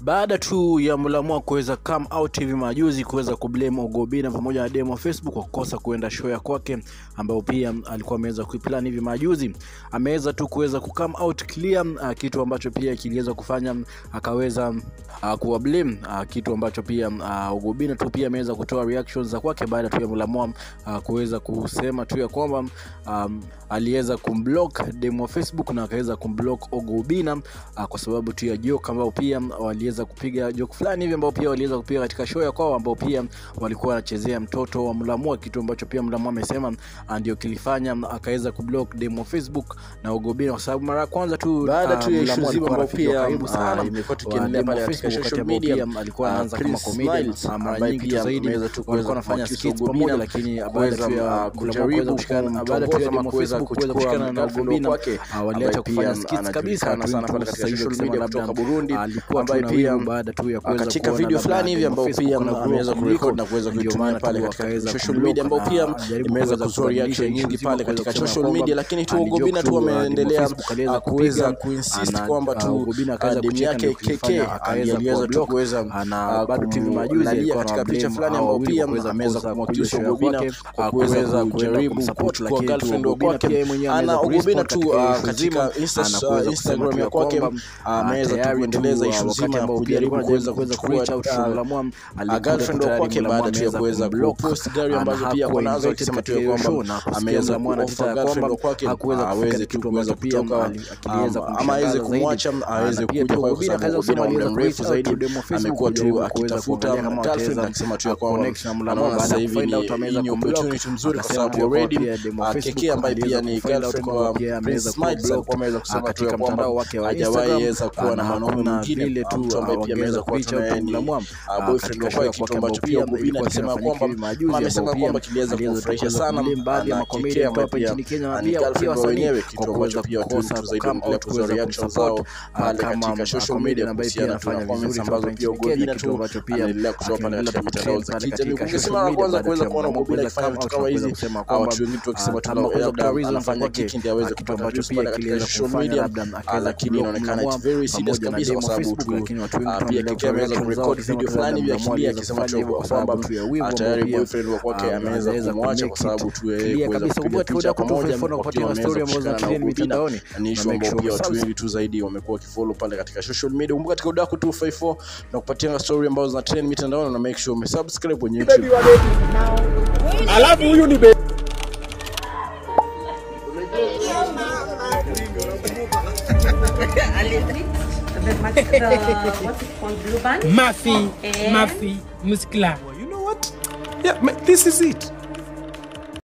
Baada tu ya Mulamwa kuweza come out hivi majuzi kuweza kublame Ogobina pamoja na demo Facebook kwa kukosa kuenda show ya kwake ambao pia alikuwa ameweza kuiplan hivi majuzi, ameweza tu kuweza ku come out clear, kitu ambacho pia kiliweza kufanya akaweza kuwa blame, kitu ambacho pia Ogobina tu pia ameweza kutoa reactions za kwake baada tu ya Mulamwa kuweza kusema tu ya kwamba aliweza kumblock demo Facebook na akaweza kumblock Ogobina kwa sababu tu ya joke ambao pia waliweza kupiga joke fulani hivi ambao pia waliweza kupiga katika show ya kwao ambao pia walikuwa wanachezea mtoto wa Mulamwa, kitu ambacho pia Mulamwa amesema ndio kilifanya akaweza kublock demo Facebook na Ogobina kwa sababu mara kwanza tu baada tu ya issue zima ambao pia karibu sana imekuwa tukiendelea pale katika social media, alikuwa anaanza kama comedian mara nyingi zaidi walikuwa wanafanya skits pamoja, lakini baada tu ya kujaribu kushikana baada tu ya demo Facebook kuweza kushikana na Ogobina waliacha kufanya skits kabisa sana pale katika social media kutoka Burundi, ambaye pia baada tu ya kuweza katika video fulani hivi ambao pia ameweza kurecord na kuweza kuitumia pale katika social media ambao pia imeweza kuzua reaction nyingi pale katika social media, lakini tu Ogobina tu ameendelea kuweza kuinsist kwamba tu demu yake KK aliweza tu kuweza na bado TV majuzi katika picha fulani ambao pia ameweza kumwakilisha Ogobina kwa kuweza kujaribu kuchukua girlfriend wake. Ana Ogobina tu katika Instagram ya kwake ameweza tu kuendeleza issue zima ya kujaribu kuweza kuchukua girlfriend wake baada tu ya kuweza kupost gari ambazo pia kunazo, akisema tu kwamba ameweza kuofa girlfriend wake aweze tu kuweza kutoka ama aweze kumwacha aweze kuja kwa sababu Ogobina muda mrefu zaidi amekuwa tu akitafuta girlfriend, akisema tu kwamba anaona sasa hivi ni opportunity nzuri kwa sababu already KK ambaye pia ni girlfriend wa Prince Smiles alikuwa ameweza kusema tu kwamba hajawahi weza kuwa na mwanaume mwingine ile tu ambaye pia ameweza kuacha Mulamwa boyfriend wake, kitu ambacho pia Ogobina alisema kwamba amesema kwamba kiliweza kufurahisha sana baadhi ya makomedi hapa nchini Kenya na pia wasanii, kitu ambacho pia watu zaidi wanaendelea kutoa reactions zao pale katika social media ambayo pia anafanya comments ambazo pia Ogobina tu ambacho pia anaendelea kutoa pale katika mitandao za kijamii. Ukisema kwanza kuweza kuona Ogobina akifanya vitu kama hizi au watu wengine wakisema labda anafanya kiki ndio aweze kitu ambacho pia kiliweza social media, lakini inaonekana it's very serious kabisa kwa sababu tu pia KK ameweza kurecord video fulani vya kilia akisema tu kwamba tayari boyfriend wake ameweza kumwacha kwa sababu tu yeye kuweza kupiga picha pamoja na kupatia story ambazo zinatrend mitandaoni. Ni issue ambayo pia watu wengi tu zaidi wamekuwa wakifollow pale katika social media. Kumbuka katika Udaku 254 na kupatia story ambazo zinatrend mitandaoni, na make sure umesubscribe kwenye YouTube. Alafu huyu ni what's it called, blue band? Mafia muscular. You know what? Yeah, this is it.